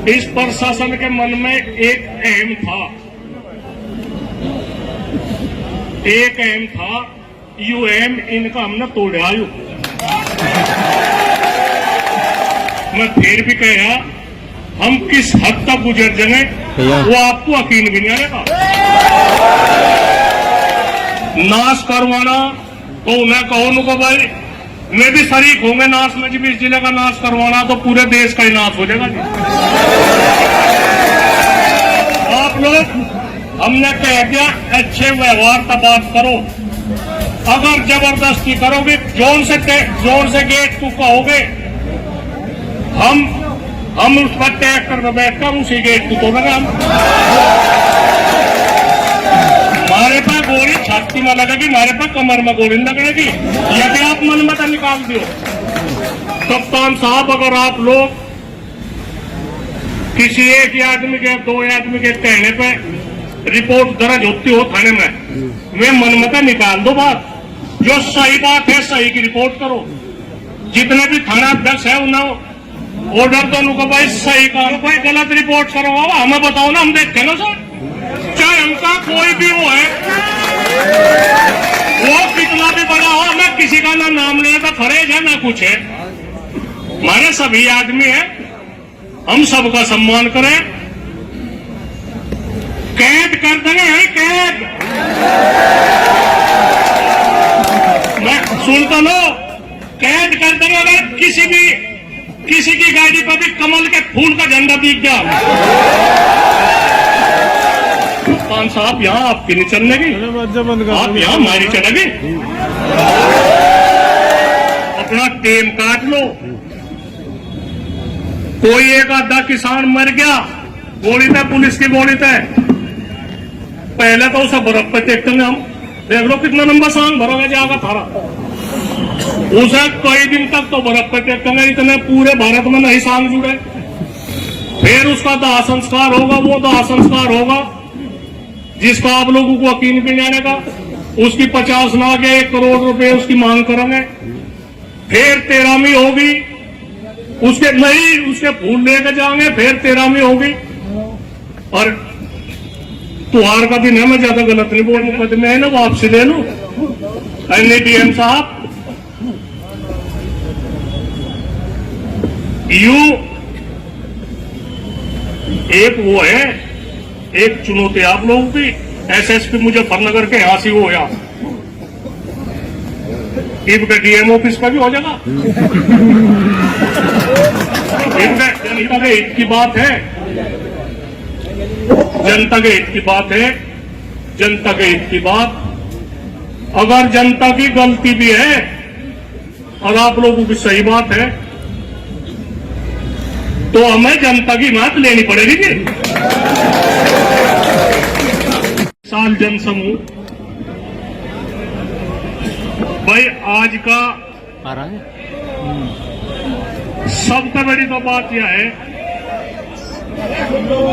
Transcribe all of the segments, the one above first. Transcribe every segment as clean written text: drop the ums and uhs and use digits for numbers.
इस प्रशासन के मन में एक एम था, यूएम इनका हमने तोड़ा। मैं फिर भी कह रहा, हम किस हद तक गुजर जाएंगे वो आपको यकीन भी नहीं आएगा। नाश करवाना तो उन्हें कहो उनको भाई मैं भी शरीक होंगे नाश में, जब इस जिले का नाश करवाना तो पूरे देश का ही नाश हो जाएगा जी। आप लोग हमने कह दिया अच्छे व्यवहार का बात करो, अगर जबरदस्ती करोगे जोन से गेट को कहोगे हम उस पर ट्रैक्टर में बैठकर उसी गेट को तोड़ेंगे। हम हमारे पास गोली छाती में लगेगी, हमारे पास कमर में गोली लगेगी, यदि आप मन में निकाल दो। कप्तान साहब, अगर आप लोग किसी एक आदमी के 2 आदमी के कहने पे रिपोर्ट दर्ज होती हो थाने में, वे मन में निकाल दो बात। जो सही बात है सही की रिपोर्ट करो। जितने भी थाना अध्यक्ष है उन्हें ऑर्डर दो उनको भाई सही करो, कोई गलत रिपोर्ट करो हमें बताओ ना, हम देखते ना सर। चाहे हमका कोई भी वो है, वो कितना भी बड़ा हो, हमें किसी का ना नाम लेने का फर्ज है ना कुछ है। हमारे सभी आदमी है, हम सबका सम्मान करें। कैद कर देंगे यही कैद। मैं सुनता लो, कैद कर देंगे अगर किसी की गाड़ी पर भी कमल के फूल का झंडा दिख गया। कप्तान साहब यहाँ आपकी नहीं चलेगी, आप यहाँ हमारी चलेगी। अपना टेम काट लो। कोई एक आधा किसान मर गया गोली थे, पुलिस की गोली थे, पहले तो उसे बर्फ पे देखते हम, देख लो कितना लंबा सांग भरोगे जाएगा थारा। उसे कई दिन तक तो बर्फ पे टेकेंगे, इतने पूरे भारत में नहीं सांग जुड़े। फिर उसका दाह संस्कार होगा, वो दाह संस्कार होगा जिसका आप लोगों को यकीन भी नहीं आएगा। उसकी 50 लाख 1 करोड़ रुपए उसकी मांग करेंगे। फिर 13वीं होगी, उसके फूल लेके जाएंगे, फिर 13वीं होगी। और त्योहार का दिन है, मैं ज्यादा गलत नहीं बोल, मुकदमे है ना वापसी ले लू। डीएम साहब, एक वो है, एक चुनौती आप लोगों की। एसएसपी मुजफ्फरनगर के यहां से वो होया, इनका डीएम ऑफिस का भी हो जाएगा। जनता के हित की बात है, जनता के हित की बात है, जनता के हित की बात। अगर जनता की गलती भी है और आप लोगों की सही बात है तो हमें जनता की बात लेनी पड़ेगी जी। साल जनसमूह भाई आज का आ रहा है। सबसे बड़ी तो बात यह है,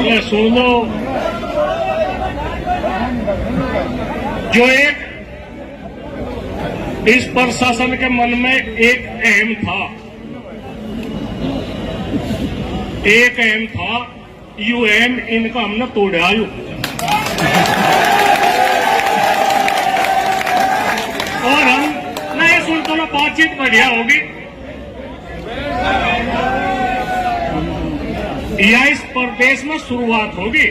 ये सुन लो, जो एक इस प्रशासन के मन में एक एम था, यूएम इनका हमने तोड़ा। और हम नहीं सुनते ना, बातचीत बढ़िया होगी या इस प्रदेश में शुरुआत होगी।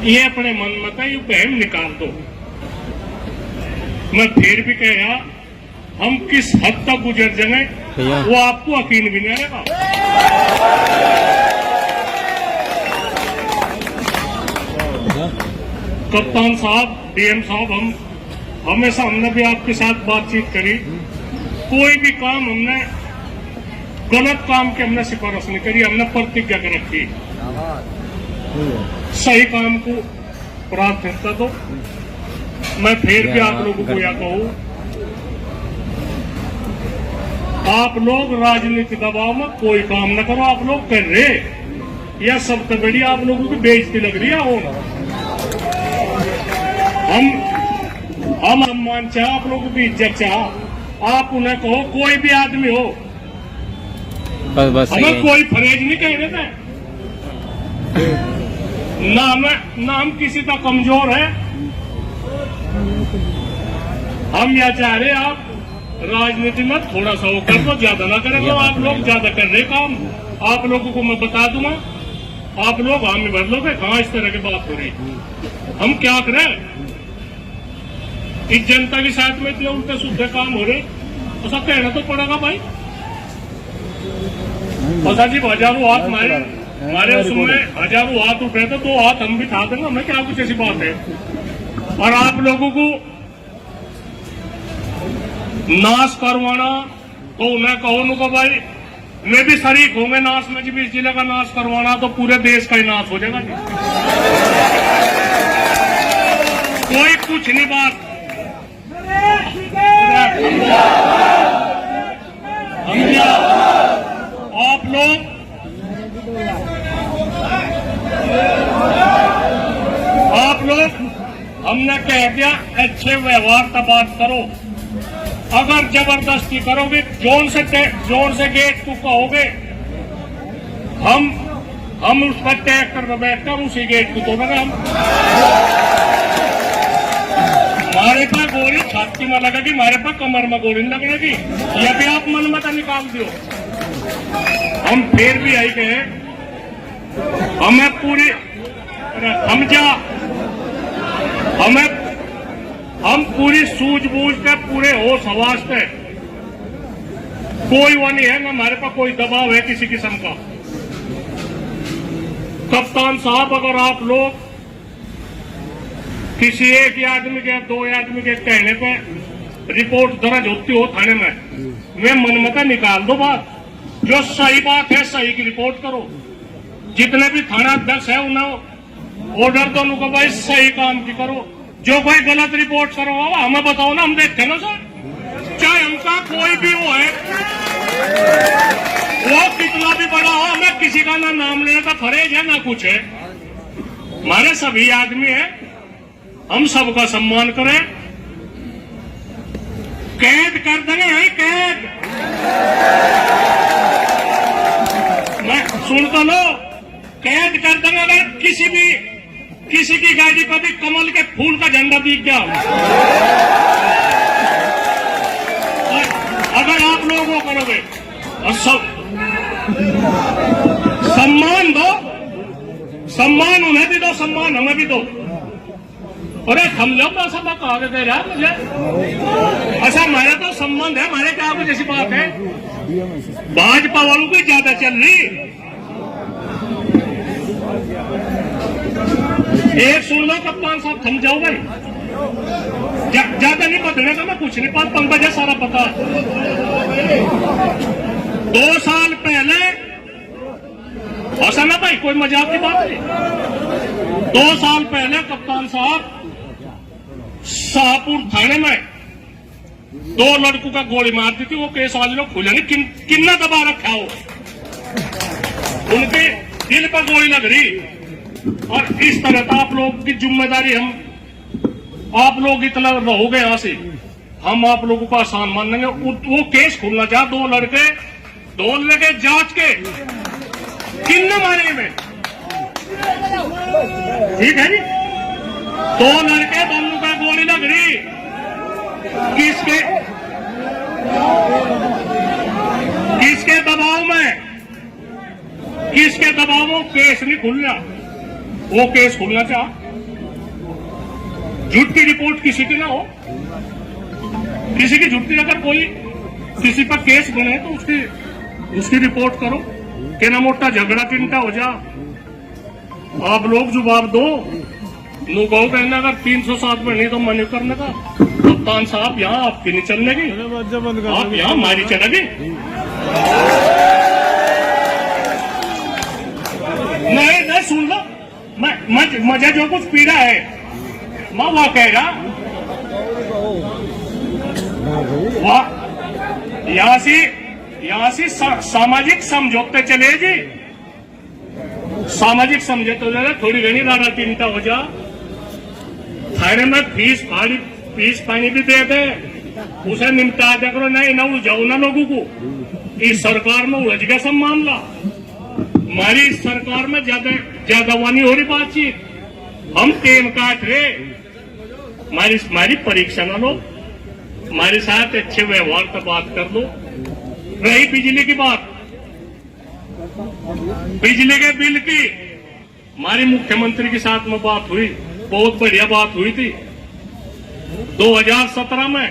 ये अपने मन में था, यूएम निकाल दो। मैं फिर भी कह रहा, हम किस हद तक गुजर जाएंगे वो आपको यकीन भी नहीं आएगा। कप्तान साहब, डीएम साहब, हमने भी आपके साथ बातचीत करी। कोई भी काम हमने गलत काम की हमने सिफारिश नहीं करी, हमने प्रतिज्ञा कर रखी सही काम को प्राथमिकता दो। मैं फिर भी आप लोगों को यह कहूं, आप लोग राजनीति दबाव में कोई काम न करो। आप लोग कर रहे, यह सबसे बड़ी आप लोगों की बेइज्जती लग रही है। हम सम्मान चाह, आप लोगों की इज्जत चाह, आप उन्हें कहो, कोई भी आदमी हो, बस हमें कोई फरेज नहीं कहने थे। नाम किसी का कमजोर है। हम यह चाह रहे आप राजनीति में थोड़ा सा वो कर दो, ज्यादा ना करें। तो आप लोग ज्यादा कर रहे काम। आप लोगों को मैं बता दूंगा, आप लोग हामी भर लोगे कहाँ इस तरह की बात हो रही। हम क्या करें? इस जनता के साथ में इतने उल्टे सुधे काम हो रहे, तो सब कहना तो पड़ेगा भाई। प्रसाद जी हजारों हाथ मारे उसमें हजारों हाथ उठे थे, 2 हाथ हम भी उठा देंगे। हमें क्या कुछ ऐसी बात है। और आप लोगों को नाश करवाना तो उन्हें कहो नु को भाई मैं भी शरीक होंगे नाश में। जब इस जिले का नाश करवाना तो पूरे देश का ही नाश हो जाएगा। कोई कुछ नहीं बात। आप लोग हमने कह दिया अच्छे व्यवहार का बात करो। अगर जबरदस्ती करोगे, जोर से गेट को कहोगे, हम उस पर ट्रैक्टर में बैठकर उसी गेट को तोड़ेंगे। हम हमारे पास गोली छाती में लगेगी, हमारे पास कमर में गोली लगेगी। यह भी आप मन में निकाल दो। हम फिर भी आई गए, हमें पूरी हम पूरी सूझबूझ पे, पूरे होश हवास पे, कोई वो नहीं है ना हमारे पास कोई दबाव है किसी किस्म का। कप्तान साहब, अगर आप लोग किसी एक आदमी के 2 आदमी के कहने पे रिपोर्ट दर्ज होती हो थाने में, वे मनमता निकाल दो बात। जो सही बात है सही की रिपोर्ट करो। जितने भी थाना अध्यक्ष है उन्हें ऑर्डर दो उनको भाई सही काम की करो। जो कोई गलत रिपोर्ट करो हमें बताओ ना, हम देखते हैं ना सर। चाहे हमका कोई भी वो है, वो कितना भी बड़ा हो, हमें किसी का ना नाम लेने का फरेज है ना कुछ है। हमारे सभी आदमी है, हम सबका सम्मान करें। कैद कर देंगे यही कैद। मैं सुन तो लो, कैद कर देंगे। अगर किसी की गाड़ी पर भी कमल के फूल का झंडा दिख गया, अगर आप लोग वो करोगे और सम्मान दो, सम्मान उन्हें भी दो, सम्मान हमें भी दो। अरे हम लोग तो सब कहा दे रहा है मुझे। अच्छा हमारे तो संबंध है, हमारे क्या कुछ ऐसी बात है। भाजपा वालों की ज्यादा चल रही। एक सुन लो कप्तान साहब, थम जाओ भाई। ज्यादा नहीं बदलने का, मैं कुछ नहीं पता, पंकज है सारा पता। 2 साल पहले, ऐसा ना भाई कोई मजाक की बात नहीं। 2 साल पहले कप्तान साहब शाहपुर थाने में 2 लड़कों का गोली मार दी थी। वो केस वाले लोग खुले नहीं, किन्ना दबा रखा हो, उनके दिल पर गोली लग रही। और इस तरह का आप लोग की जिम्मेदारी, आप लोग इतना रहोगे यहां से, हम आप लोगों को आसान मान लेंगे। वो केस खुलना चाह, 2 लड़के जांच के किन्ना मारे में, ठीक है जी। 2 लड़के, दोनों का गोली लग रही। किसके दबाव में केस नहीं खुलना। वो केस खुलना चाह, झूठ की रिपोर्ट किसी की ना हो। किसी की झूठी अगर कोई किसी पर केस बने तो उसकी रिपोर्ट करो। के ना मोटा झगड़ा चिंता हो जा, आप लोग जवाब दो। लोग कहना अगर 307 में नहीं तो मनी करने का। कप्तान साहब यहाँ आपकी नहीं चलने की, आप यहाँ हमारी चलेगी। नहीं सुन लो, मुझे जो कुछ पीड़ा है मैं वह कह रहा। यहाँ से सामाजिक समझौते चले जी, सामाजिक समझौते चले। थोड़ी घनी रारा चिंता हो जा, थाने में फीस पानी भी दे दे, उसे निपटा दे करो। नहीं ना जाओ ना लोगों को, इस सरकार में उलझ गया सब मामला। हमारी इस सरकार में ज्यादा वानी हो रही बातचीत, हम टेम काट रहे। हमारी परीक्षा ना लो, हमारे साथ अच्छे व्यवहार का बात कर लो। रही बिजली की बात, बिजली के बिल की हमारी मुख्यमंत्री के साथ में बात हुई, बहुत बढ़िया बात हुई थी। 2017 में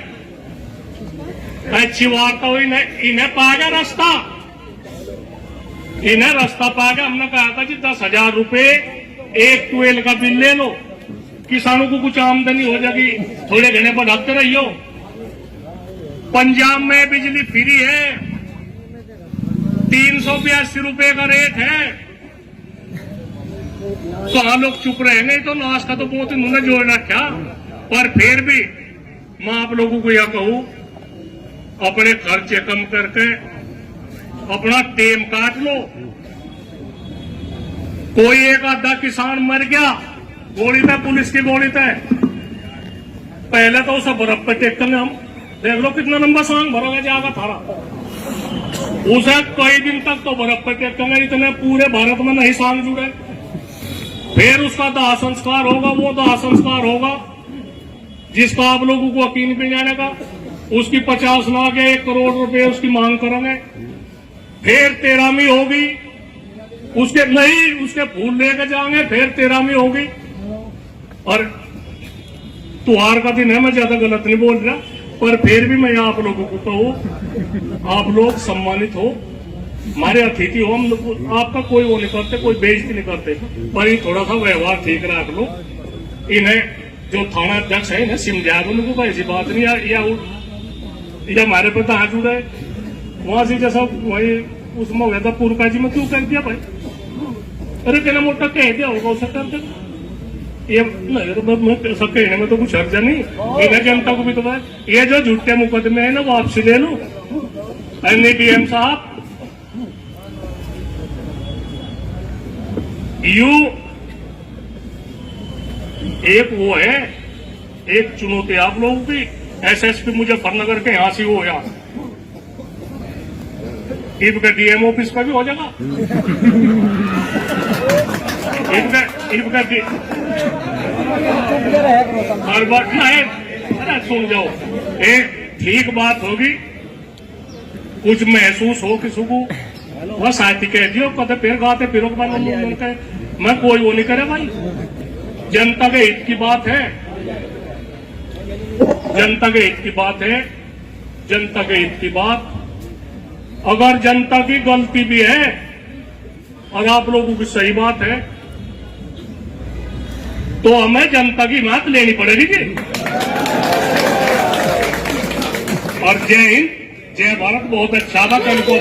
अच्छी वार्ता हुई, इन्हें पाएगा रास्ता, इन्हें रास्ता पाएगा। हमने कहा था कि 10,000 रुपए एक ट्वेल का बिल ले लो, किसानों को कुछ आमदनी हो जाएगी, थोड़े घने बढ़ाते रहियो। पंजाब में बिजली फ्री है, 382 रुपए का रेट है। तो हम लोग चुप रहेंगे तो लाश का तो बहुत इन्होंने जोड़ रखा। पर फिर भी मैं आप लोगों को यह कहूं, अपने खर्चे कम करके अपना टेम काट लो। कोई एक आधा किसान मर गया गोली पे, पुलिस की गोली पे, पहले तो उसे बर्फ पे टेकेंगे हम। देख लो कितना लंबा सांग भरोगे जाएगा थारा। उसे कई दिन तक तो बर्फ पे टेकेंगे, इतने पूरे भारत में नहीं सांग जुड़े। फिर उसका दाह संस्कार होगा, वो दाह संस्कार होगा जिसका आप लोगों को यकीन भी जाने का। उसकी 50 लाख या 1 करोड़ रुपए उसकी मांग करेंगे। फिर 13वीं होगी, उसके नहीं उसके फूल लेकर जाएंगे, फिर 13वीं होगी। और त्योहार का दिन है, मैं ज्यादा गलत नहीं बोल रहा, पर फिर भी मैं आप लोगों को कहूं, आप लोग सम्मानित हो, हमारे अतिथि हो। हम लोग आपका कोई वो नहीं करते, कोई बेइज्जती नहीं करते, पर ये थोड़ा सा व्यवहार ठीक रख लो। इन्हें जो थाना अध्यक्ष है इन्हें समझा दो उनको, ऐसी बात नहीं। या हमारे पे दांत जुड़ा है वहां से जैसा वही उसमें हुआ था पूर्वका जी में, क्यों कर दिया भाई? अरे कहना मोटा कह दिया होगा उसे कर दे। ये नहीं सब कहने में तो कुछ हर्जा नहीं, इन्हें जनता को भी तो बात। ये जो झूठे मुकदमे है ना वापसी ले लो। डीएम साहब, यू एक वो है, एक चुनौती आप लोगों की। एसएसपी मुजफ्फरनगर के यहां से हो या इनका डीएम ऑफिस का भी हो जाएगा। इनका हर बात नहीं, अरे सुन जाओ, एक ठीक बात होगी, कुछ महसूस हो किसी को वह साथी कह दियो, कदे फिर गाते फिर मैं कोई वो नहीं करे भाई। जनता के हित की बात है, जनता के हित की बात है, जनता के हित की बात। अगर जनता की गलती भी है और आप लोगों की सही बात है तो हमें जनता की बात लेनी पड़ेगी जी। और जय हिंद, जय भारत। बहुत अच्छा था कल को